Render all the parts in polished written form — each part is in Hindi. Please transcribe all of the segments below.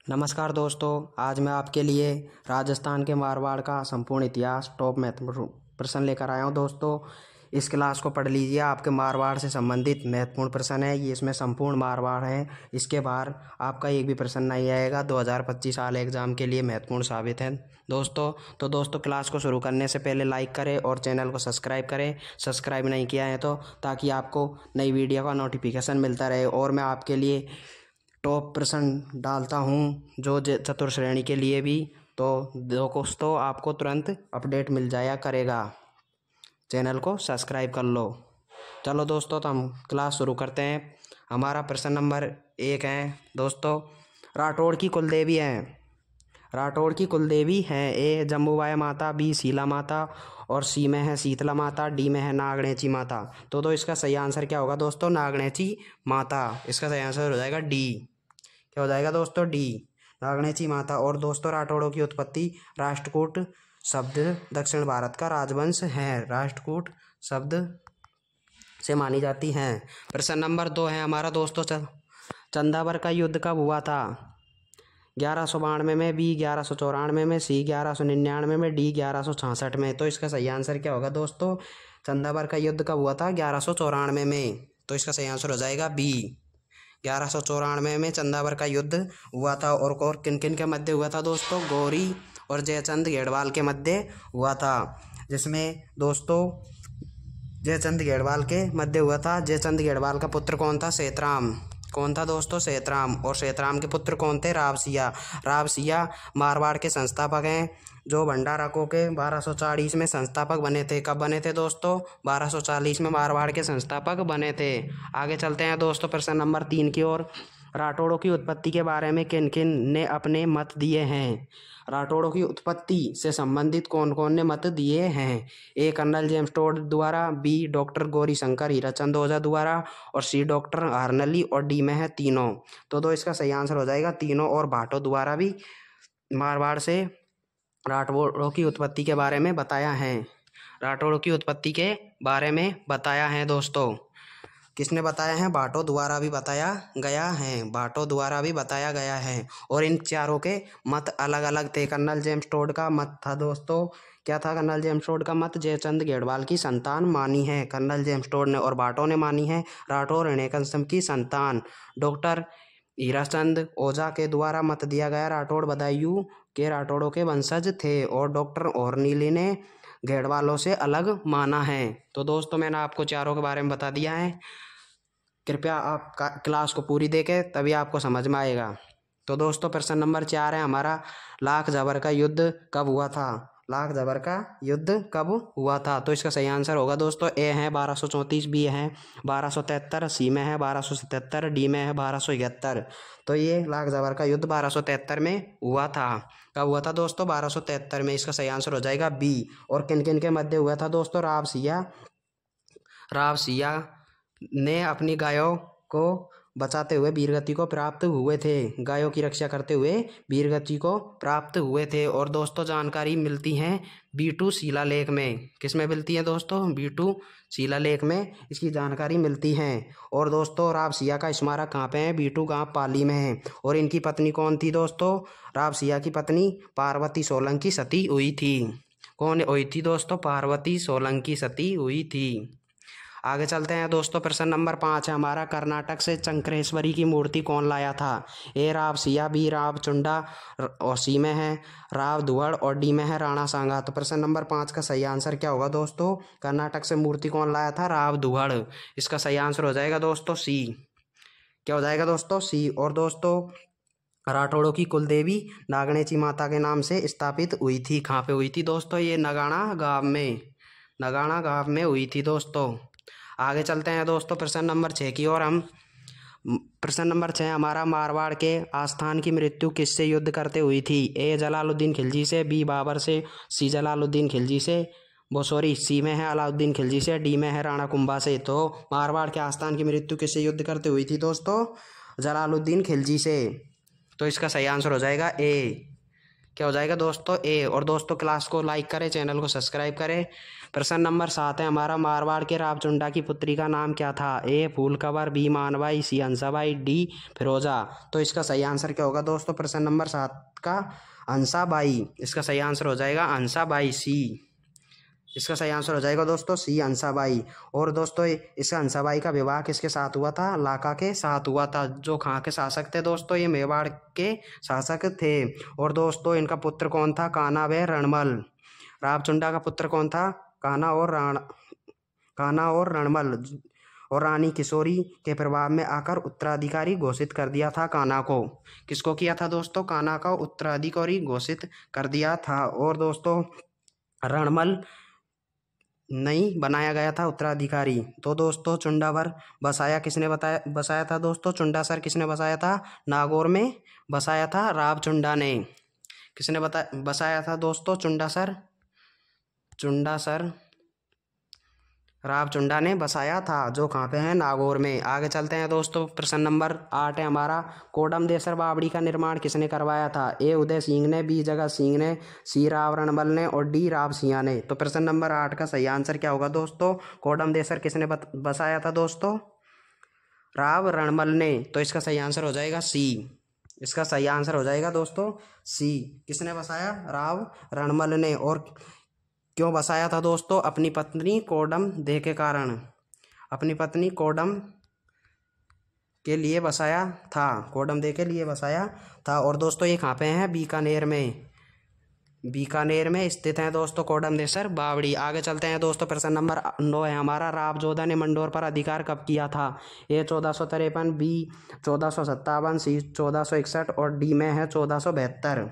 नमस्कार दोस्तों, आज मैं आपके लिए राजस्थान के मारवाड़ का संपूर्ण इतिहास टॉप महत्वपूर्ण प्रश्न लेकर आया हूं। दोस्तों, इस क्लास को पढ़ लीजिए। आपके मारवाड़ से संबंधित महत्वपूर्ण प्रश्न है ये, इसमें संपूर्ण मारवाड़ है। इसके बाहर आपका एक भी प्रश्न नहीं आएगा। 2025 साल एग्जाम के लिए महत्वपूर्ण साबित है दोस्तों क्लास को शुरू करने से पहले लाइक करें और चैनल को सब्सक्राइब करें, सब्सक्राइब नहीं किया है तो, ताकि आपको नई वीडियो का नोटिफिकेशन मिलता रहे। और मैं आपके लिए टॉप प्रश्न डालता हूँ जो चतुर्थ श्रेणी के लिए भी, तो दोस्तों आपको तुरंत अपडेट मिल जाया करेगा। चैनल को सब्सक्राइब कर लो। चलो दोस्तों, तो हम क्लास शुरू करते हैं। हमारा प्रश्न नंबर 1 है दोस्तों, राठौड़ की कुल देवी हैं। राठौड़ की कुल देवी हैं ए जम्बूबाई माता, बी शीला माता और सी में है शीतला माता, डी में है नागणेची माता। तो इसका सही आंसर क्या होगा दोस्तों? नागणेची माता। इसका सही आंसर हो जाएगा डी। क्या हो जाएगा दोस्तों? डी, नागणेची माता। और दोस्तों, राठौड़ों की उत्पत्ति राष्ट्रकूट शब्द दक्षिण भारत का राजवंश है, राष्ट्रकूट शब्द से मानी जाती हैं। प्रश्न नंबर 2 है हमारा दोस्तों, चंदावर का युद्ध कब हुआ था? 1192 में, बी 1194 में, सी 1199 में, डी 1166 में। तो इसका सही आंसर क्या होगा दोस्तों? चंदावर का युद्ध कब हुआ था? 1194 में। तो इसका सही आंसर हो जाएगा बी, 1194 में चंदावर का युद्ध हुआ था। और किन किन के मध्य हुआ था दोस्तों? गौरी और जयचंद गेड़वाल के मध्य हुआ था। जिसमें दोस्तों जयचंद गेड़वाल के मध्य हुआ था। जयचंद गेड़वाल का पुत्र कौन था? सेतराम। कौन था दोस्तों? सेतराम। और सेतराम के पुत्र कौन थे? रावसिया। रावसिया मारवाड़ के संस्थापक हैं, जो भंडारकों के 1240 में संस्थापक बने थे। कब बने थे दोस्तों? 1240 में मारवाड़ के संस्थापक बने थे। आगे चलते हैं दोस्तों प्रश्न नंबर 3 की ओर। राठौड़ों की उत्पत्ति के बारे में किन किन ने अपने मत दिए हैं? राठौड़ों की उत्पत्ति से संबंधित कौन कौन ने मत दिए हैं? ए कर्नल जेम्स टोड द्वारा, बी डॉक्टर गौरी शंकर हीराचंद ओझा द्वारा, और सी डॉक्टर हार्नली, और डी में है तीनों। तो इसका सही आंसर हो जाएगा तीनों। और भाटो द्वारा भी मारवाड़ से राठौड़ों की उत्पत्ति के बारे में बताया है। राठौड़ों की उत्पत्ति के बारे में बताया है दोस्तों। किसने बताया है? भाटो द्वारा भी बताया गया है। भाटो द्वारा भी बताया गया है। और इन चारों के मत अलग अलग थे। कर्नल जेम्स टोड का मत था दोस्तों, क्या था कर्नल जेम्स टोड का मत? जयचंद गेड़वाल की संतान मानी है कर्नल जेम्स टोड ने, और भाटो ने मानी है राठौर हिरण्यकश्यप की संतान। डॉक्टर हीराचंद ओझा के द्वारा मत दिया गया राठौड़ बदायूं के राठौड़ों के वंशज थे, और डॉक्टर हॉर्नली ने घेड़वालों से अलग माना है। तो दोस्तों, मैंने आपको चारों के बारे में बता दिया है। कृपया आप क्लास को पूरी देखें, तभी आपको समझ में आएगा। तो दोस्तों, प्रश्न नंबर 4 है हमारा, लाख जबर का युद्ध कब हुआ था? लाख जबर का युद्ध कब हुआ था? तो इसका सही आंसर होगा दोस्तों, ए है 1234, बी है 1273, सी में है 1277, डी में है 1271। तो ये लाख जबर का युद्ध 1273 में हुआ था। कब हुआ था दोस्तों? 1273 में। इसका सही आंसर हो जाएगा बी। और किन किन के मध्य हुआ था दोस्तों? रावसिया ने अपनी गायों को बचाते हुए वीरगति को प्राप्त हुए थे। गायों की रक्षा करते हुए वीरगति को प्राप्त हुए थे। और दोस्तों, जानकारी मिलती है B2 शिलालेख में। किस में मिलती है दोस्तों? B2 शिलालेख में इसकी जानकारी मिलती है। और दोस्तों, रावसिया का स्मारक कहाँ पे है? B2 गांव पाली में है। और इनकी पत्नी कौन थी दोस्तों? रावसिया की पत्नी पार्वती सोलंकी सती हुई थी। कौन हुई थी दोस्तों? पार्वती सोलंकी सती हुई थी। आगे चलते हैं दोस्तों, प्रश्न नंबर 5 है हमारा, कर्नाटक से चंक्रेश्वरी की मूर्ति कौन लाया था? ए रावसिया, बी रावचुंडा, और सी में है राव दुहड़, और डी में है राणा सांगा। तो प्रश्न नंबर 5 का सही आंसर क्या होगा दोस्तों? कर्नाटक से मूर्ति कौन लाया था? राव दुहड़। इसका सही आंसर हो जाएगा दोस्तों सी। क्या हो जाएगा दोस्तों? सी। और दोस्तों, राठौड़ों की कुल देवी नागणेची माता के नाम से स्थापित हुई थी। कहाँ पे हुई थी दोस्तों? ये नगाड़ा गांव में हुई थी दोस्तों। आगे चलते हैं दोस्तों प्रश्न नंबर 6 की ओर। हम प्रश्न नंबर 6 हमारा, मारवाड़ के आस्थान की मृत्यु किससे युद्ध करते हुई थी? ए जलालुद्दीन खिलजी से, बी बाबर से, सी जलालुद्दीन खिलजी से, सी में है अलाउद्दीन खिलजी से, डी में है राणा कुंभा से। तो मारवाड़ के आस्थान की मृत्यु किससे युद्ध करते हुई थी दोस्तों? जलालुद्दीन खिलजी से। तो इसका सही आंसर हो जाएगा ए, क्या हो जाएगा दोस्तों ए। और दोस्तों क्लास को लाइक करें, चैनल को सब्सक्राइब करें। प्रश्न नंबर 7 है हमारा, मारवाड़ के रावचुंडा की पुत्री का नाम क्या था? ए फूलकवर, बी मानबाई, सी हंसाबाई, डी फिरोजा। तो इसका सही आंसर क्या होगा दोस्तों प्रश्न नंबर 7 का? हंसाबाई। इसका सही आंसर हो जाएगा हंसाबाई, सी। इसका सही आंसर हो जाएगा दोस्तों सी, हंसाबाई। और दोस्तों इसका हंसाबाई का विवाह किसके साथ हुआ था? लाका के साथ हुआ था, जो कहाँ के शासक थे दोस्तों? ये मेवाड़ के शासक थे। और दोस्तों इनका पुत्र कौन था? कान्हा व रणमल। रावचुंडा का पुत्र कौन था? कान्हा और रणमल। और रानी किशोरी के प्रभाव में आकर उत्तराधिकारी घोषित कर दिया था कान्हा को। किसको किया था दोस्तों? कान्हा का उत्तराधिकारी घोषित कर दिया था। और दोस्तों रणमल नहीं बनाया गया था उत्तराधिकारी। तो दोस्तों चुंडावर बसाया था दोस्तों? चुंडासर किसने बसाया था? नागौर में बसाया था रावचुंडा ने। किसने बसाया था दोस्तों चुंडासर? चुंडासर रावचुंडा ने बसाया था, जो कहाँ पे है? नागौर में। आगे चलते हैं दोस्तों, प्रश्न नंबर 8 है हमारा, कोडम देसर बावड़ी का निर्माण किसने करवाया था? ए उदय सिंह ने, बी जगत सिंह ने, सी राव रणबल ने और डी राव सिंह ने। तो प्रश्न नंबर 8 का सही आंसर क्या होगा दोस्तों? कोडम देसर किसने बसाया था दोस्तों? राव रणबल ने। तो इसका सही आंसर हो जाएगा सी। इसका सही आंसर हो जाएगा दोस्तों सी। किसने बसाया? राव रणबल ने। और क्यों बसाया था दोस्तों? अपनी पत्नी कोडम दे के कारण। अपनी पत्नी कोडम के लिए बसाया था, कोडम दे के लिए बसाया था। और दोस्तों ये कहाँ पे हैं? बीकानेर में। बीकानेर में स्थित है दोस्तों कोडम देसर बावड़ी। आगे चलते हैं दोस्तों, प्रश्न नंबर 9 है हमारा, राव जोधा ने मंडोर पर अधिकार कब किया था? ए 1453, बी 1457, सी 1461 और डी में है 1472।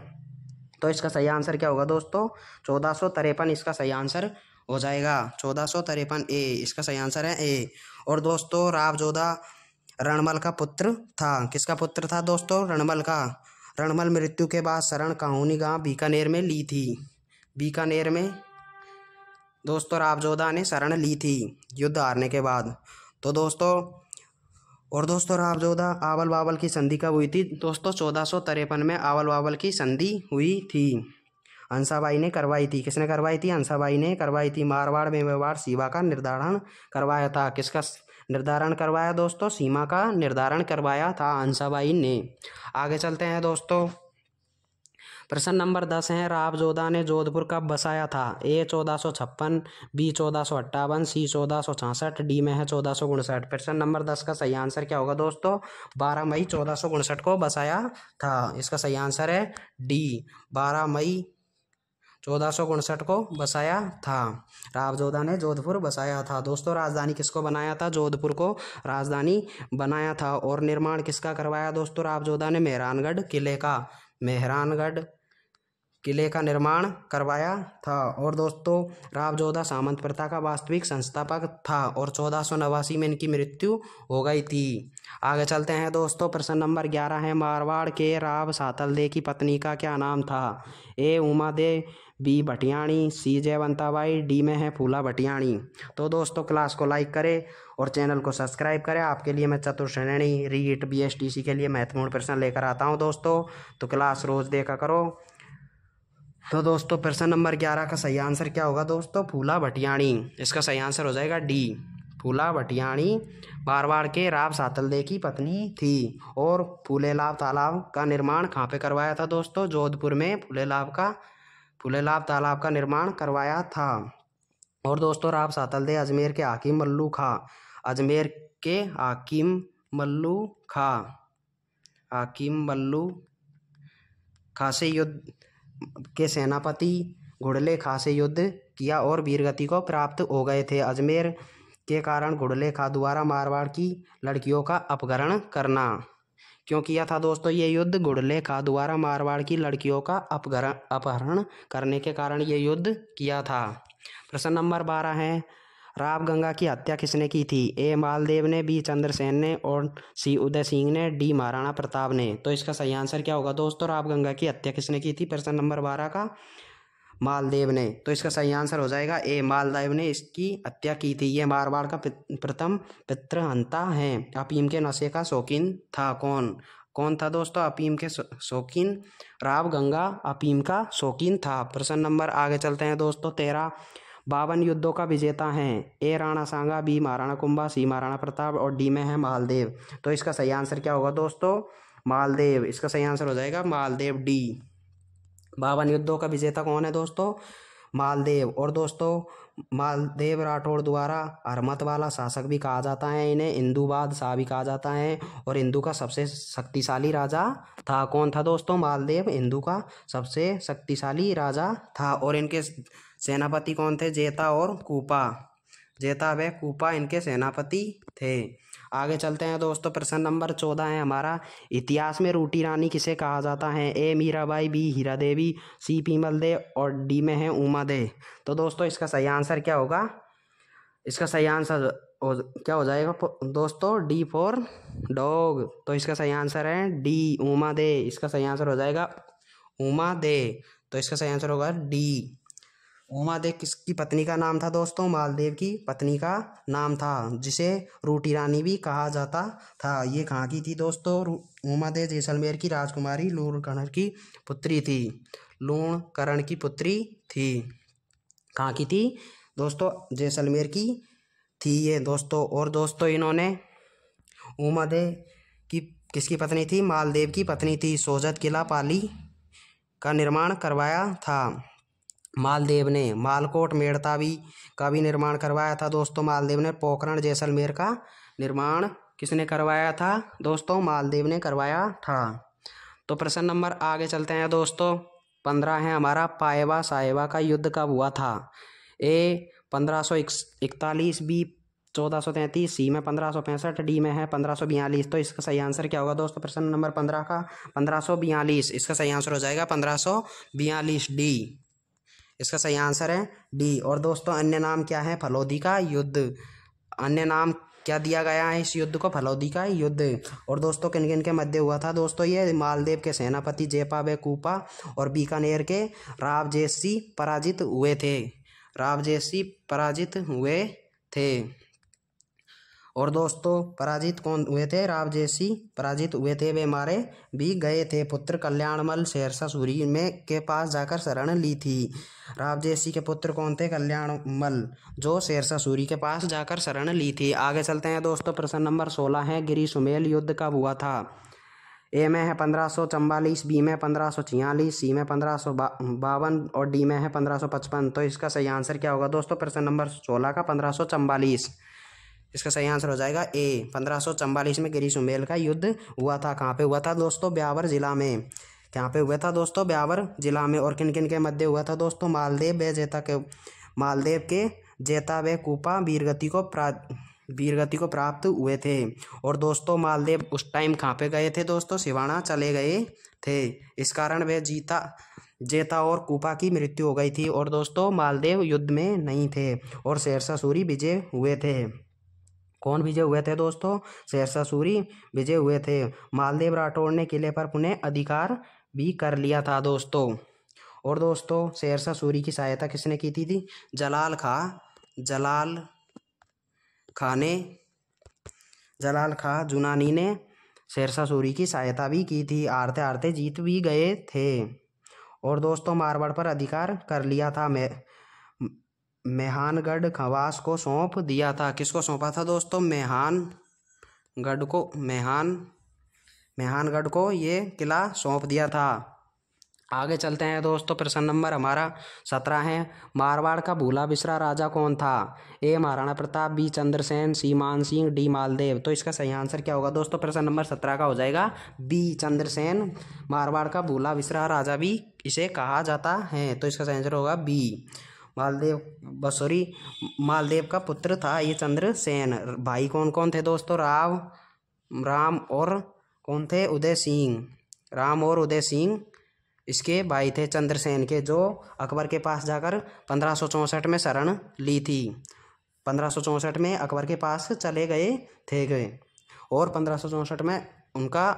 तो इसका सही आंसर क्या होगा दोस्तों? 1453 इसका सही आंसर हो जाएगा। 1453 ए इसका सही आंसर है ए। और दोस्तों राव जोधा रणमल का पुत्र था। किसका पुत्र था दोस्तों? रणमल का। रणमल मृत्यु के बाद शरण काहूनी गांव बीकानेर में ली थी। बीकानेर में दोस्तों राव जोधा ने शरण ली थी युद्ध हारने के बाद। तो दोस्तों राव जोधा आवल बावल की संधि कब हुई थी दोस्तों? 1453 में आवल बावल की संधि हुई थी। हंसाबाई ने करवाई थी। किसने करवाई थी? हंसाबाई ने करवाई थी। मारवाड़ में मेवाड़ सीमा का निर्धारण करवाया था। किसका निर्धारण करवाया दोस्तों? सीमा का निर्धारण करवाया था हंसाबाई ने। आगे चलते हैं दोस्तों, प्रश्न नंबर 10 है, राव जोधा ने जोधपुर कब बसाया था? ए 1456, बी 1458, सी 1466, डी में है 1459। प्रश्न नंबर 10 का सही आंसर क्या होगा दोस्तों? 12 मई 1459 को बसाया था। इसका सही आंसर है डी, 12 मई 1459 को बसाया था। राव जोधा ने जोधपुर बसाया था। दोस्तों राजधानी किसको बनाया था? जोधपुर को राजधानी बनाया था। और निर्माण किसका करवाया दोस्तों? राव जोधा ने मेहरानगढ़ किले का। मेहरानगढ़ किले का निर्माण करवाया था। और दोस्तों राव जोधा सामंत प्रथा का वास्तविक संस्थापक था और 1489 में इनकी मृत्यु हो गई थी। आगे चलते हैं दोस्तों, प्रश्न नंबर 11 है, मारवाड़ के राव सातलदे की पत्नी का क्या नाम था? ए उमा दे, बी भटियाणी, सी जयवंताबाई, डी में है फूला भटियाणी। तो दोस्तों क्लास को लाइक करें और चैनल को सब्सक्राइब करें। आपके लिए मैं चतुर्श्रेणी रीट BSTC के लिए महत्वपूर्ण प्रश्न लेकर आता हूं दोस्तों, तो क्लास रोज देखा करो। तो दोस्तों प्रश्न नंबर 11 का सही आंसर क्या होगा दोस्तों? फूला भटियाणी। इसका सही आंसर हो जाएगा डी, फूला भटियाणी मारवाड़ के राव सातलदे की पत्नी थी। और फूलेलाव तालाब का निर्माण कहाँ पे करवाया था दोस्तों? जोधपुर में फूलेलाव तालाब का निर्माण करवाया था। और दोस्तों राव सातलदे अजमेर के हाकिम मल्लू खां, अजमेर के हाकिम मल्लू खां से युद्ध के सेनापति घुड़ले खां से युद्ध किया और वीरगति को प्राप्त हो गए थे। अजमेर के कारण घुड़ले खां द्वारा मारवाड़ की लड़कियों का अपहरण करना। क्यों किया था दोस्तों ये युद्ध? घुड़ले खां द्वारा मारवाड़ की लड़कियों का अपहरण करने के कारण ये युद्ध किया था। प्रश्न नंबर 12 है, राव गंगा की हत्या किसने की थी? ए मालदेव ने, बी चंद्रसेन ने और सी उदय सिंह ने, डी महाराणा प्रताप ने। तो इसका सही आंसर क्या होगा दोस्तों? राव गंगा की हत्या किसने की थी? प्रश्न नंबर 12 का मालदेव ने। तो इसका सही आंसर हो जाएगा ए, मालदेव ने इसकी हत्या की थी। ये मारवाड़ का प्रथम पितृहंता है। अफीम के नशे का शौकीन था कौन? कौन था दोस्तों? अफीम के शौकीन। राव गंगा अफीम का शौकीन था। प्रश्न नंबर आगे चलते हैं दोस्तों 13। 52 युद्धों का विजेता है। ए राणा सांगा, बी महाराणा कुंभा, सी महाराणा प्रताप और डी में है मालदेव। तो इसका सही आंसर क्या होगा दोस्तों? मालदेव। इसका सही आंसर हो जाएगा मालदेव, डी। 52 युद्धों का विजेता कौन है दोस्तों? मालदेव। और दोस्तों मालदेव राठौड़ द्वारा हरमत वाला शासक भी कहा जाता है इन्हें, हिंदू बादशाह भी कहा जाता है और हिंदू का सबसे शक्तिशाली राजा था। कौन था दोस्तों? मालदेव हिंदू का सबसे शक्तिशाली राजा था। और इनके सेनापति कौन थे? जेता और कूपा। जेता व कूपा इनके सेनापति थे। आगे चलते हैं दोस्तों। प्रश्न नंबर 14 है हमारा, इतिहास में रूठी रानी किसे कहा जाता है? ए मीराबाई, बी हीरा देवी, सी पीमल दे और डी में है उमा दे। तो दोस्तों इसका सही आंसर क्या होगा? इसका सही आंसर क्या हो जाएगा दोस्तों? D for dog. तो इसका सही आंसर है डी, उमा दे। इसका सही आंसर हो जाएगा उमा दे। तो इसका सही आंसर होगा डी। उमा दे किसकी पत्नी का नाम था दोस्तों? मालदेव की पत्नी का नाम था, जिसे रूठी रानी भी कहा जाता था। ये कहाँ की थी दोस्तों? उमा दे जैसलमेर की राजकुमारी लूणकरण की पुत्री थी। लूणकरण की पुत्री थी। कहाँ की थी दोस्तों? जैसलमेर की थी ये दोस्तों। और दोस्तों इन्होंने उमा दे की किसकी पत्नी थी? मालदेव की पत्नी थी। सोजत किला पाली का निर्माण करवाया था मालदेव ने। मालकोट मेड़तावी का भी निर्माण करवाया था दोस्तों मालदेव ने। पोखरण जैसलमेर का निर्माण किसने करवाया था दोस्तों? मालदेव ने करवाया था। तो प्रश्न नंबर आगे चलते हैं दोस्तों 15 है हमारा, पाएवा साएवा का युद्ध कब हुआ था? ए 1541, बी 1433, सी में 1565, डी में है 1542। तो इसका सही आंसर क्या होगा दोस्तों? प्रश्न नंबर 15 का 1542। इसका सही आंसर हो जाएगा 1542, डी। इसका सही आंसर है डी। और दोस्तों अन्य नाम क्या है? फलोदी का युद्ध। अन्य नाम क्या दिया गया है इस युद्ध को? फलोदी का युद्ध। और दोस्तों किन किन के मध्य हुआ था दोस्तों? ये मालदेव के सेनापति जेपा व कूपा और बीकानेर के रावजेशी पराजित हुए थे। रावजेशी पराजित हुए थे। और दोस्तों पराजित कौन हुए थे? रावजेशी पराजित हुए थे, वे मारे भी गए थे। पुत्र कल्याणमल शेरशाह सूरी में के पास जाकर शरण ली थी। रावजेशी के पुत्र कौन थे? कल्याणमल, जो शेरशाह सूरी के पास जाकर शरण ली थी। आगे चलते हैं दोस्तों। प्रश्न नंबर 16 है, गिरी सुमेल युद्ध कब हुआ था? ए में है 1544, बी में 1546, सी में 1552 और डी में है 1555। तो इसका सही आंसर क्या होगा दोस्तों? प्रश्न नंबर 16 का 1544। इसका सही आंसर हो जाएगा ए। 1544 में गिरी सुमेल का युद्ध हुआ था। कहाँ पे हुआ था दोस्तों? ब्यावर जिला में। कहाँ पे हुआ था दोस्तों? ब्यावर जिला में। और किन किन के मध्य हुआ था दोस्तों? मालदेव के जेता व कूपा वीरगति को प्राप्त हुए थे। और दोस्तों मालदेव उस टाइम कहाँ पे गए थे दोस्तों? सिवाना चले गए थे। इस कारण वे जेता और कूपा की मृत्यु हो गई थी। और दोस्तों मालदेव युद्ध में नहीं थे और शेरशाह सूरी विजय हुए थे। कौन विजय हुए थे दोस्तों? शेरशाह सूरी विजय हुए थे। मालदेव राठौड़ ने किले पर पुनः अधिकार भी कर लिया था दोस्तों। और दोस्तों शेरशाह सूरी की सहायता किसने की थी? जलाल खां जुनानी ने शेरशाह सूरी की सहायता भी की थी। हारते हारते जीत भी गए थे। और दोस्तों मारवाड़ पर अधिकार कर लिया था। मेहानगढ़ खवास को सौंप दिया था। किसको सौंपा था दोस्तों? मेहानगढ़ को ये किला सौंप दिया था। आगे चलते हैं दोस्तों। प्रश्न नंबर हमारा 17 है, मारवाड़ का भूला बिसरा राजा कौन था? ए महाराणा प्रताप, बी चंद्रसेन, सी मान सिंह, डी मालदेव। तो इसका सही आंसर क्या होगा दोस्तों? प्रश्न नंबर 17 का हो जाएगा बी चंद्रसेन। मारवाड़ का भूला बिसरा राजा भी इसे कहा जाता है। तो इसका सही आंसर होगा बी। मालदेव का पुत्र था ये चंद्रसेन। भाई कौन कौन थे दोस्तों? राम और कौन थे? उदय सिंह। राम और उदय सिंह इसके भाई थे चंद्रसेन के, जो अकबर के पास जाकर 1564 में शरण ली थी। 1564 में अकबर के पास चले गए थे और 1564 में उनका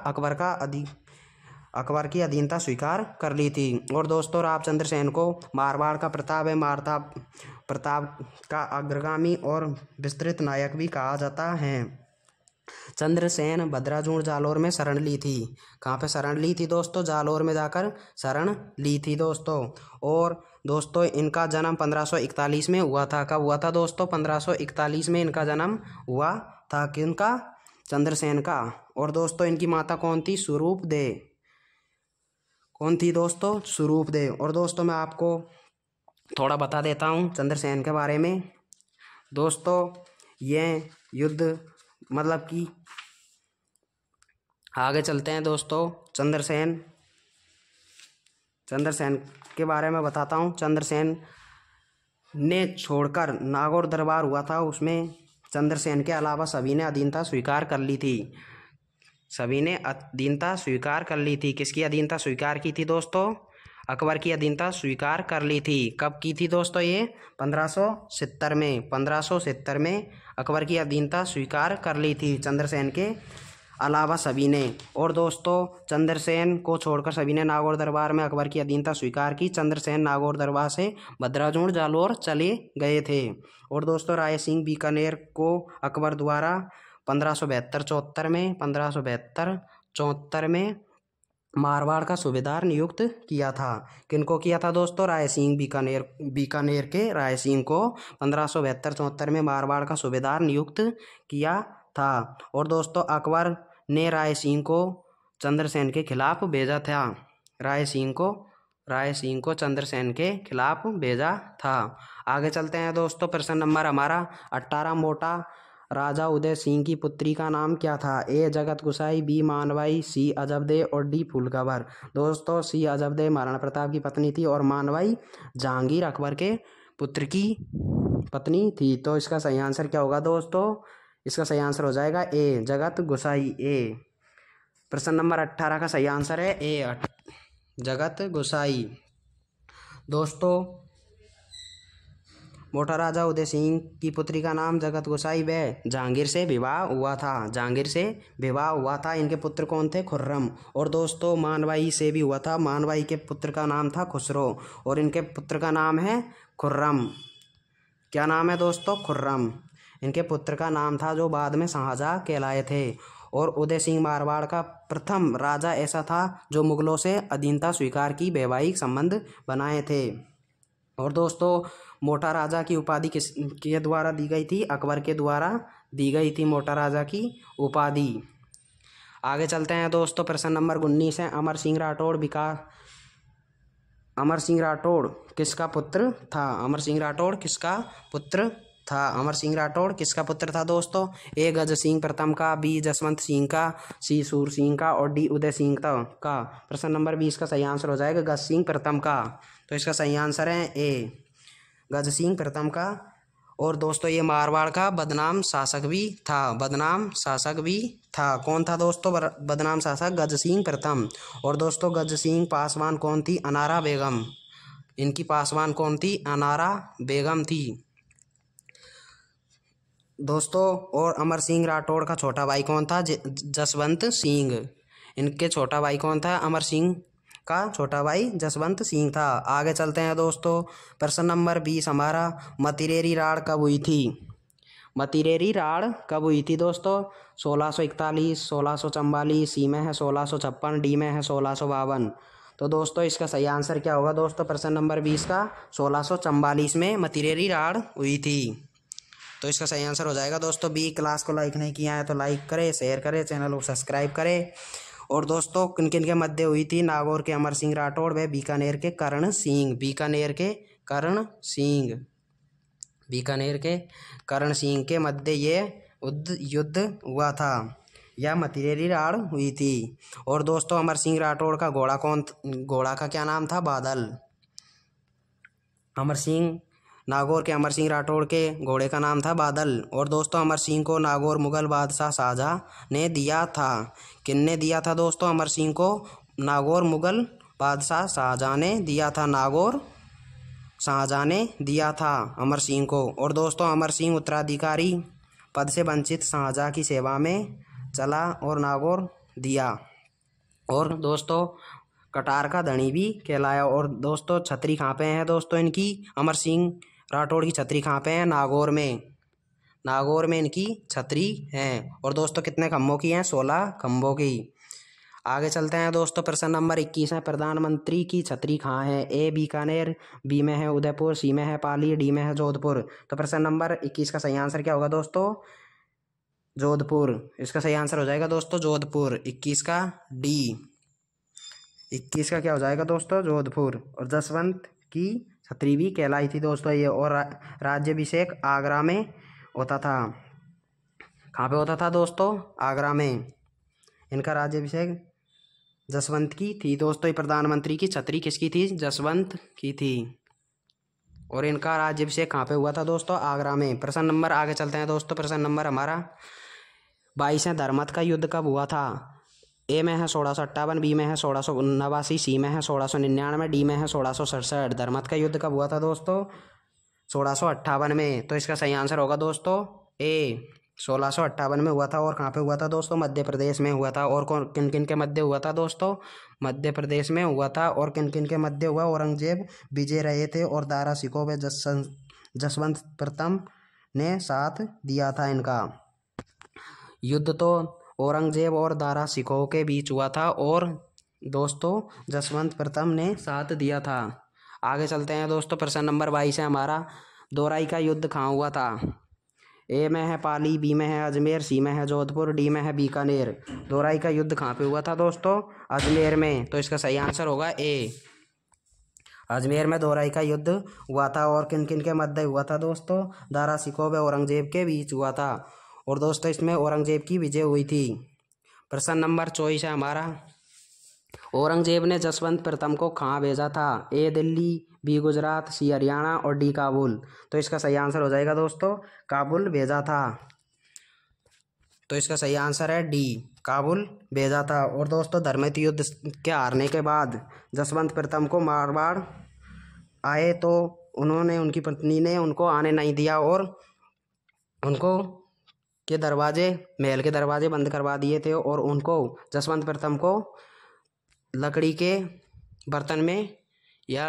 अकबर की अधीनता स्वीकार कर ली थी। और दोस्तों रामचंद्र सेन को मारवाड़ का प्रताप का अग्रगामी और विस्तृत नायक भी कहा जाता है। चंद्रसेन भद्राजुण जालोर में शरण ली थी। कहाँ पे शरण ली थी दोस्तों? जालोर में जाकर शरण ली थी दोस्तों। और दोस्तों इनका जन्म 1541 में हुआ था। कब हुआ था दोस्तों? 1541 में इनका जन्म हुआ था। किनका? चंद्रसेन का। और दोस्तों इनकी माता कौन थी? स्वरूप दे। कौन थी दोस्तों? स्वरूप दे। और दोस्तों मैं आपको थोड़ा बता देता हूँ चंद्रसेन के बारे में। दोस्तों ये युद्ध मतलब कि आगे चलते हैं दोस्तों। चंद्रसेन के बारे में बताता हूँ। चंद्रसेन ने छोड़कर नागौर दरबार हुआ था, उसमें चंद्रसेन के अलावा सभी ने अधीनता स्वीकार कर ली थी। सभी ने अधीनता स्वीकार कर ली थी। किसकी अधीनता स्वीकार की थी दोस्तों? अकबर की अधीनता स्वीकार कर ली थी। कब की थी दोस्तों? ये 1570 में। 1570 में अकबर की अधीनता स्वीकार कर ली थी चंद्रसेन के अलावा सभी ने। और दोस्तों चंद्रसेन को छोड़कर सभी ने नागौर दरबार में अकबर की अधीनता स्वीकार की। चंद्रसेन नागौर दरबार से भद्राजुण जालोर चले गए थे। और दोस्तों राय सिंह बीकानेर को अकबर द्वारा 1572-74 में मारवाड़ का सूबेदार नियुक्त किया था। किनको किया था दोस्तों? राय सिंह बीकानेर के राय सिंह को 1572-74 में मारवाड़ का सूबेदार नियुक्त किया था। और दोस्तों अकबर ने राय सिंह को चंद्रसेन के खिलाफ भेजा था। राय सिंह को चंद्रसेन के खिलाफ भेजा था। आगे चलते हैं दोस्तों। प्रश्न नंबर हमारा 18। मोटा राजा उदय सिंह की पुत्री का नाम क्या था? ए जगत गुसाई, बी मानवाई, सी अजबदे और डी फूलकाबर। दोस्तों सी अजबदे महाराणा प्रताप की पत्नी थी और मानवाई जहांगीर अकबर के पुत्र की पत्नी थी। तो इसका सही आंसर क्या होगा दोस्तों? इसका सही आंसर हो जाएगा ए जगत गुसाई। ए प्रश्न नंबर 18 का सही आंसर है ए जगत गुसाई। दोस्तों मोटा राजा उदय सिंह की पुत्री का नाम जगत गोसाई व जहांगीर से विवाह हुआ था। इनके पुत्र कौन थे? खुर्रम। और दोस्तों मानवाई से भी हुआ था। मानवाई के पुत्र का नाम था खुसरो और इनके पुत्र का नाम है खुर्रम। क्या नाम है दोस्तों? खुर्रम इनके पुत्र का नाम था, जो बाद में शाहजहां कहलाए थे। और उदय सिंह मारवाड़ का प्रथम राजा ऐसा था जो मुगलों से अधीनता स्वीकार की वैवाहिक संबंध बनाए थे। और दोस्तों मोटा राजा की उपाधि किसके द्वारा दी गई थी? अकबर के द्वारा दी गई थी मोटा राजा की उपाधि। आगे चलते हैं दोस्तों। प्रश्न नंबर 19 है। अमर सिंह राठौड़ किसका पुत्र था? अमर सिंह राठौड़ किसका पुत्र था दोस्तों? ए गज सिंह प्रथम का, बी जसवंत सिंह का, सी सूर सिंह का और डी उदय सिंह का। प्रश्न नंबर 20 का सही आंसर हो जाएगा गज सिंह प्रथम का। तो इसका सही आंसर है ए गज सिंह प्रथम का। और दोस्तों ये मारवाड़ का बदनाम शासक भी था। कौन था दोस्तों बदनाम शासक? गज सिंह प्रथम। और दोस्तों गज सिंह पासवान कौन थी? अनारा बेगम। इनकी पासवान कौन थी? अनारा बेगम थी दोस्तों। और अमर सिंह राठौड़ का छोटा भाई कौन था? जसवंत सिंह। इनके छोटा भाई कौन था? अमर सिंह का छोटा भाई जसवंत सिंह था। आगे चलते हैं दोस्तों। प्रश्न नंबर 20 हमारा मतिरेरी राड़ कब हुई थी दोस्तों? 1641, 1644, सी में है 1656, डी में है 1652। तो दोस्तों इसका सही आंसर क्या होगा दोस्तों? प्रश्न नंबर 20 का 1644 में मतिरेरी राड़ हुई थी। तो इसका सही आंसर हो जाएगा दोस्तों बी। क्लास को लाइक नहीं किया है तो लाइक करें, शेयर करें, चैनल को सब्सक्राइब करें। और दोस्तों किन किन के मध्य हुई थी? नागौर के अमर सिंह राठौड़ व बीकानेर के कर्ण सिंह के मध्य ये युद्ध हुआ था या मतिरेरी राड़ हुई थी। और दोस्तों अमर सिंह राठौड़ का घोड़ा का क्या नाम था? बादल। नागौर के अमर सिंह राठौड़ के घोड़े का नाम था बादल। और दोस्तों अमर सिंह को नागौर मुगल बादशाह शाहजहां ने दिया था। किसने दिया था दोस्तों अमर सिंह को? नागौर मुगल बादशाह शाहजहां ने दिया था अमर सिंह को। और दोस्तों अमर सिंह उत्तराधिकारी पद से वंचित शाहजहां की सेवा में चला और नागौर दिया। और दोस्तों कटार का धनी भी कहलाया। और दोस्तों छतरी कहाँ पे है दोस्तों इनकी? अमर सिंह राठौड़ की छतरी कहाँ पे है? नागौर नागौर में इनकी छतरी है। और दोस्तों कितने खम्भों की हैं? 16 खम्भों की। आगे चलते हैं दोस्तों, प्रश्न नंबर 21 है, प्रधानमंत्री की छतरी कहाँ है? ए बीकानेर, बी में है उदयपुर, सी में है पाली, डी में है जोधपुर। तो प्रश्न नंबर 21 का सही आंसर क्या होगा दोस्तों? जोधपुर। इसका सही आंसर हो जाएगा दोस्तों जोधपुर। 21 का डी। 21 का क्या हो जाएगा दोस्तों? जोधपुर। और जसवंत की छतरी भी कहलाई थी दोस्तों ये। और राज्याभिषेक आगरा में होता था। कहाँ पे होता था दोस्तों? आगरा में। इनका राज्याभिषेक जसवंत की थी दोस्तों। प्रधानमंत्री की छतरी किसकी थी? जसवंत की थी। और इनका राज्याभिषेक कहाँ पे हुआ था दोस्तों? आगरा में। प्रश्न नंबर आगे चलते हैं दोस्तों। प्रश्न नंबर हमारा 22 है, धर्मत का युद्ध कब हुआ था? ए में है 1658, बी में है 1689, सी में है 1699, डी में है 1667। धर्मत का युद्ध कब हुआ था दोस्तों? 1658 में। तो इसका सही आंसर होगा दोस्तों ए, 1658 में हुआ था। और कहाँ पे हुआ था दोस्तों? मध्य प्रदेश में हुआ था। और कौन किन किन के मध्य हुआ था दोस्तों? मध्य प्रदेश में हुआ था। और किन किन के मध्य हुआ? औरंगजेब विजय रहे थे और दारा सिकोह व जसवंत प्रथम ने साथ दिया था। इनका युद्ध तो औरंगजेब और दारा सिकोह के बीच हुआ था और दोस्तों जसवंत प्रथम ने साथ दिया था। आगे चलते हैं दोस्तों। प्रश्न नंबर 22 है हमारा, दोराई का युद्ध कहाँ हुआ था? ए में है पाली, बी में है अजमेर, सी में है जोधपुर, डी में है बीकानेर। दोराई का युद्ध कहाँ पे हुआ था दोस्तों? अजमेर में। तो इसका सही आंसर होगा ए, अजमेर में दोराई का युद्ध हुआ था। और किन किन के मध्य हुआ था दोस्तों? दारा सिकोह व औरंगजेब के बीच हुआ था। और दोस्तों इसमें औरंगजेब की विजय हुई थी। प्रश्न नंबर 24 है हमारा, औरंगजेब ने जसवंत प्रथम को कहाँ भेजा था? ए दिल्ली, बी गुजरात, सी हरियाणा और डी काबुल। तो इसका सही आंसर हो जाएगा दोस्तों काबुल भेजा था। तो इसका सही आंसर है डी, काबुल भेजा था। और दोस्तों धर्मत युद्ध के हारने के बाद जसवंत प्रथम को मारवाड़ आए तो उन्होंने, उनकी पत्नी ने उनको आने नहीं दिया और उनको के दरवाजे, महल के दरवाजे बंद करवा दिए थे। और उनको जसवंत प्रथम को लकड़ी के बर्तन में या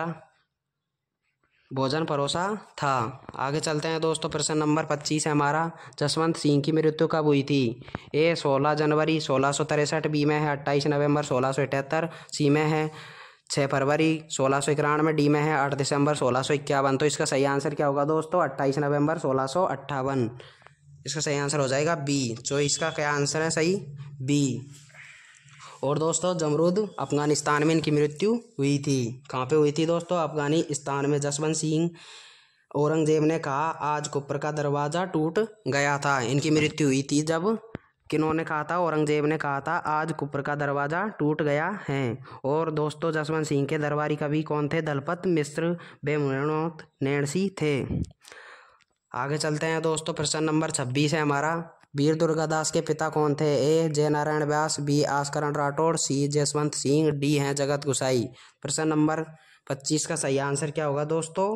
भोजन परोसा था। आगे चलते हैं दोस्तों। प्रश्न नंबर 25 है हमारा, जसवंत सिंह की मृत्यु कब हुई थी? ए 16 जनवरी 1663, बी में है 28 नवंबर 1678, सी में है 6 फरवरी 1691, डी में है 8 दिसंबर 1651। तो इसका सही आंसर क्या होगा दोस्तों? 28 नवंबर 1658। इसका सही आंसर हो जाएगा बी। तो इसका क्या आंसर है सही? बी। और दोस्तों जमरूद अफगानिस्तान में इनकी मृत्यु हुई थी। कहाँ पे हुई थी दोस्तों? अफगानिस्तान में। जसवंत सिंह, औरंगजेब ने कहा आज कुप्र का दरवाज़ा टूट गया था। इनकी मृत्यु हुई थी जब, किन्होंने कहा था? औरंगजेब ने कहा था आज कुप्र का दरवाज़ा टूट गया है। और दोस्तों जसवंत सिंह के दरबारी कवि कौन थे? दलपत मिश्र बेमुनोत नैणसी थे। आगे चलते हैं दोस्तों। प्रश्न नंबर 26 है हमारा, वीर दुर्गादास के पिता कौन थे? ए जय नारायण व्यास, बी आस्करण राठौड़, सी जसवंत सिंह, डी हैं जगत गुसाई। प्रश्न नंबर 25 का सही आंसर क्या होगा दोस्तों?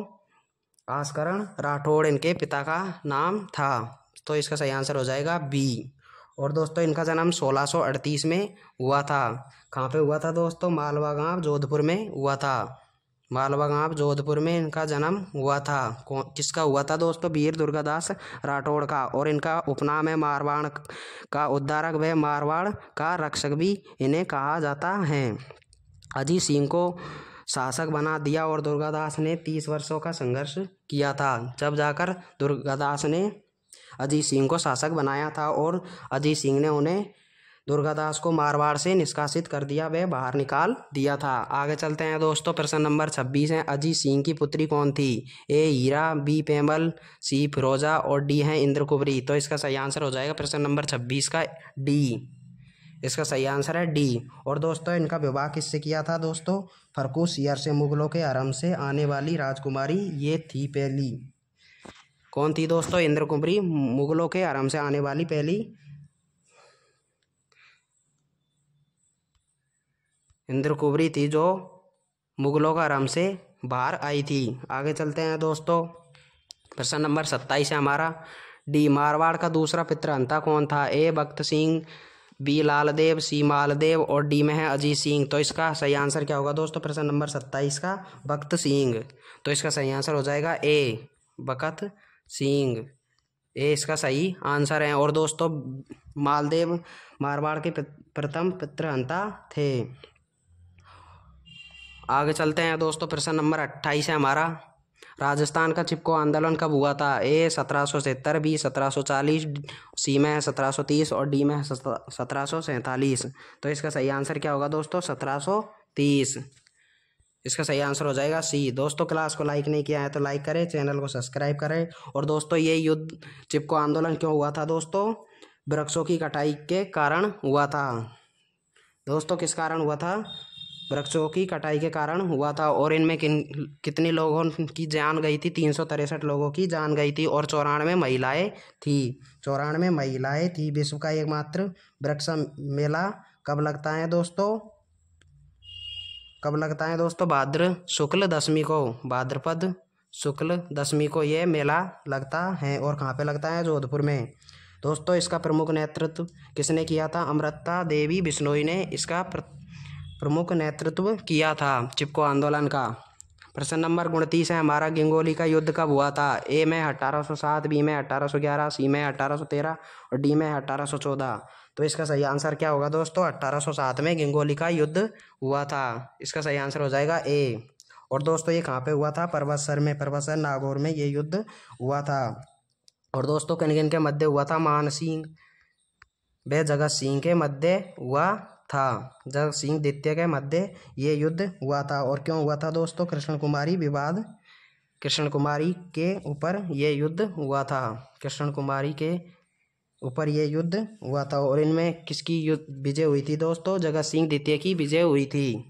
आस्करण राठौड़ इनके पिता का नाम था। तो इसका सही आंसर हो जाएगा बी। और दोस्तों इनका जन्म 1638 में हुआ था। कहाँ पे हुआ था दोस्तों? मालवा गांव जोधपुर में हुआ था। मालवा गांव जोधपुर में इनका जन्म हुआ था। किसका हुआ था दोस्तों? वीर दुर्गादास राठौड़ का। और इनका उपनाम है मारवाड़ का उद्धारक व मारवाड़ का रक्षक भी इन्हें कहा जाता है। अजीत सिंह को शासक बना दिया और दुर्गादास ने 30 वर्षों का संघर्ष किया था, जब जाकर दुर्गादास ने अजीत सिंह को शासक बनाया था। और अजीत सिंह ने उन्हें, दुर्गादास को मारवाड़ से निष्कासित कर दिया, वे बाहर निकाल दिया था। आगे चलते हैं दोस्तों। प्रश्न नंबर 26 है, अजीत सिंह की पुत्री कौन थी? ए हीरा, बी पेमल, सी फिरोजा और डी है इंद्रकुबरी। तो इसका सही आंसर हो जाएगा प्रश्न नंबर 26 का डी। इसका सही आंसर है डी। और दोस्तों इनका विवाह किससे किया था दोस्तों? फर्रुखसियर से, मुगलों के हरम से आने वाली राजकुमारी ये थी पहली। कौन थी दोस्तों? इंद्रकुबरी, मुगलों के हरम से आने वाली पहली इंद्रकुबरी थी जो मुगलों का हरम से बाहर आई थी। आगे चलते हैं दोस्तों। प्रश्न नंबर 27 है हमारा, डी मारवाड़ का दूसरा पितृहंता कौन था? ए भक्त सिंह, बी लालदेव, सी मालदेव और डी में है अजीत सिंह। तो इसका सही आंसर क्या होगा दोस्तों? प्रश्न नंबर 27 का भक्त सिंह। तो इसका सही आंसर हो जाएगा ए, भगत सिंह। ये इसका सही आंसर है। और दोस्तों मालदेव मारवाड़ के प्रथम पितृहंता थे। आगे चलते हैं दोस्तों, प्रश्न नंबर 28 है हमारा। राजस्थान का चिपको आंदोलन कब हुआ था? ए 1770, बी 1740, सी में है 1730 और डी में है 1747। तो इसका सही आंसर क्या होगा दोस्तों? 1730। इसका सही आंसर हो जाएगा सी। दोस्तों क्लास को लाइक नहीं किया है तो लाइक करें, चैनल को सब्सक्राइब करें। और दोस्तों ये युद्ध चिपको आंदोलन क्यों हुआ था दोस्तों? वृक्षों की कटाई के कारण हुआ था। दोस्तों किस कारण हुआ था? वृक्षों की कटाई के कारण हुआ था। और इनमें कितने लोगों की जान गई थी? 363 लोगों की जान गई थी और 94 महिलाएं थी। 94 महिलाएं थी। विश्व का एकमात्र वृक्ष मेला कब लगता है दोस्तों? कब लगता है दोस्तों? भाद्र शुक्ल दशमी को, भाद्रपद शुक्ल दशमी को ये मेला लगता है। और कहाँ पे लगता है? जोधपुर में। दोस्तों इसका प्रमुख नेतृत्व किसने किया था? अमृता देवी बिश्नोई ने इसका प्रमुख नेतृत्व किया था चिपको आंदोलन का। प्रश्न नंबर 29 है हमारा। गंगोली का युद्ध कब हुआ था? ए में 1807, बी में 1811, सी में 1813 और डी में 1814। तो इसका सही आंसर क्या होगा दोस्तों? 1807 में गंगोली का युद्ध हुआ था। इसका सही आंसर हो जाएगा ए। और दोस्तों ये कहाँ पे हुआ था? परबतसर में, परबतसर नागौर में ये युद्ध हुआ था। और दोस्तों किन किन के मध्य हुआ था? मान सिंह व जगत सिंह के मध्य हुआ था। जगत सिंह द्वितीय के मध्य ये युद्ध हुआ था। और क्यों हुआ था दोस्तों? कृष्ण कुमारी विवाद, कृष्ण कुमारी के ऊपर ये युद्ध हुआ था। कृष्ण कुमारी के ऊपर ये युद्ध हुआ था। और इनमें किसकी विजय हुई थी दोस्तों? जगत सिंह द्वितीय की विजय हुई थी।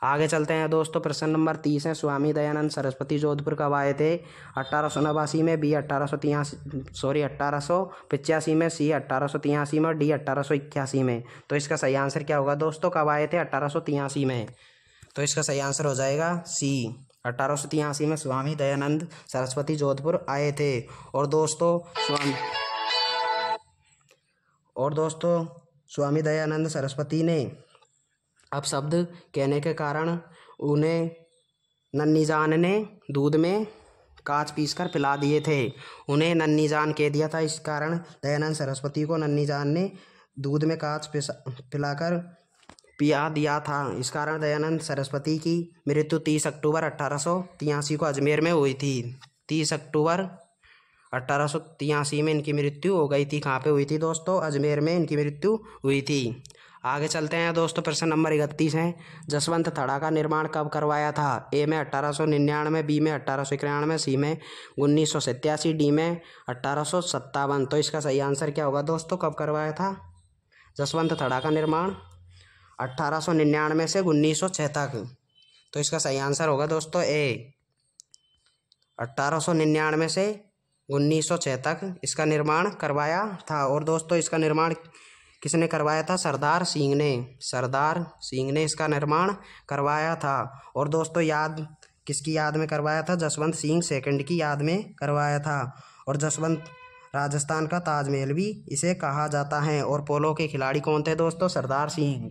आगे चलते हैं दोस्तों, प्रश्न नंबर 30 है। स्वामी दयानंद सरस्वती जोधपुर कब आए थे? 1889 में, बी 1885 में, सी 1883 में और डी 1881 में। तो इसका सही आंसर क्या होगा दोस्तों? कब आए थे? 1883 में। तो इसका सही आंसर हो जाएगा सी। 1883 में स्वामी दयानंद सरस्वती जोधपुर आए थे। और दोस्तों स्वामी दयानंद सरस्वती ने अपशब्द कहने के कारण उन्हें नन्ही जान ने दूध में कांच पीसकर पिला दिए थे। उन्हें नन्ही जान कह दिया था। इस कारण दयानंद सरस्वती को नन्ही जान ने दूध में कांच पिलाकर पिया दिया था। इस कारण दयानंद सरस्वती की मृत्यु 30 अक्टूबर 1883 को अजमेर में हुई थी। 30 अक्टूबर 1883 में इनकी मृत्यु हो गई थी। कहाँ पे हुई थी दोस्तों? अजमेर में इनकी मृत्यु हुई थी। आगे चलते हैं दोस्तों, प्रश्न नंबर 31 है। जसवंत थड़ा का निर्माण कब करवाया था? ए में 1899, बी में 1891, सी में 1987, डी में 1857। तो इसका सही आंसर क्या होगा दोस्तों? कब करवाया था जसवंत थड़ा का निर्माण? 1899 से 1906 तक। तो इसका सही आंसर होगा दोस्तों ए। 1899 से 1906 तक इसका निर्माण करवाया था। और दोस्तों इसका निर्माण किसने करवाया था? सरदार सिंह ने। सरदार सिंह ने इसका निर्माण करवाया था। और दोस्तों याद किसकी याद में करवाया था? जसवंत सिंह सेकंड की याद में करवाया था। और जसवंत राजस्थान का ताजमहल भी इसे कहा जाता है। और पोलो के खिलाड़ी कौन थे दोस्तों? सरदार सिंह।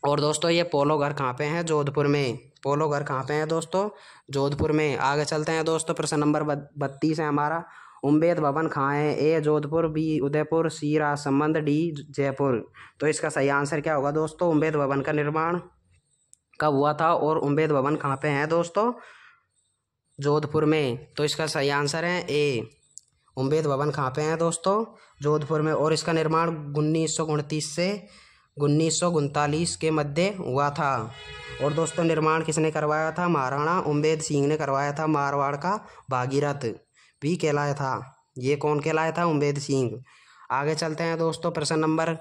और दोस्तों ये पोलो घर कहाँ पे हैं? जोधपुर में। पोलो घर कहाँ पे हैं दोस्तों? जोधपुर में। आगे चलते हैं दोस्तों, प्रश्न नंबर 32 है हमारा। उम्मेद भवन कहाँ है? ए जोधपुर, बी उदयपुर, सी राजसमंद, डी जयपुर। तो इसका सही आंसर क्या होगा दोस्तों? उम्मेद भवन का निर्माण कब हुआ था और उम्मेद भवन कहाँ पे है दोस्तों? जोधपुर में। तो इसका सही आंसर है ए। उम्मेद भवन कहाँ पे है दोस्तों? जोधपुर में। और इसका निर्माण 1929 से 1939 के मध्य हुआ था। और दोस्तों निर्माण किसने करवाया था? महाराणा उम्मेद सिंह ने करवाया था। मारवाड़ का भागीरथ भी कहलाया था। ये कौन कहलाया था? उम्मेद सिंह। आगे चलते हैं दोस्तों, प्रश्न नंबर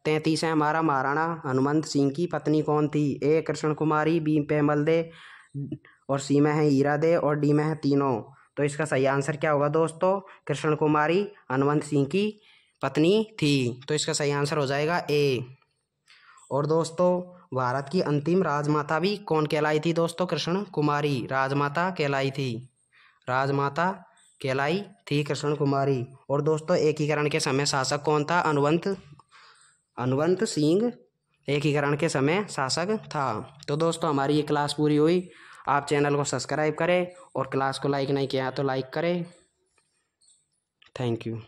33 है हमारा। महाराणा हनुमंत सिंह की पत्नी कौन थी? ए कृष्ण कुमारी, बी पेमल दे और सी में है हीरा दे और डी में है तीनों। तो इसका सही आंसर क्या होगा दोस्तों? कृष्ण कुमारी हनुमंत सिंह की पत्नी थी। तो इसका सही आंसर हो जाएगा ए। और दोस्तों भारत की अंतिम राजमाता भी कौन कहलाई थी दोस्तों? कृष्ण कुमारी राजमाता कहलाई थी। राजमाता कहलाई थी कृष्ण कुमारी। और दोस्तों एकीकरण के समय शासक कौन था? अनुवंत सिंह एकीकरण के समय शासक था। तो दोस्तों हमारी ये क्लास पूरी हुई। आप चैनल को सब्सक्राइब करें और क्लास को लाइक नहीं किया तो लाइक करें। Thank you.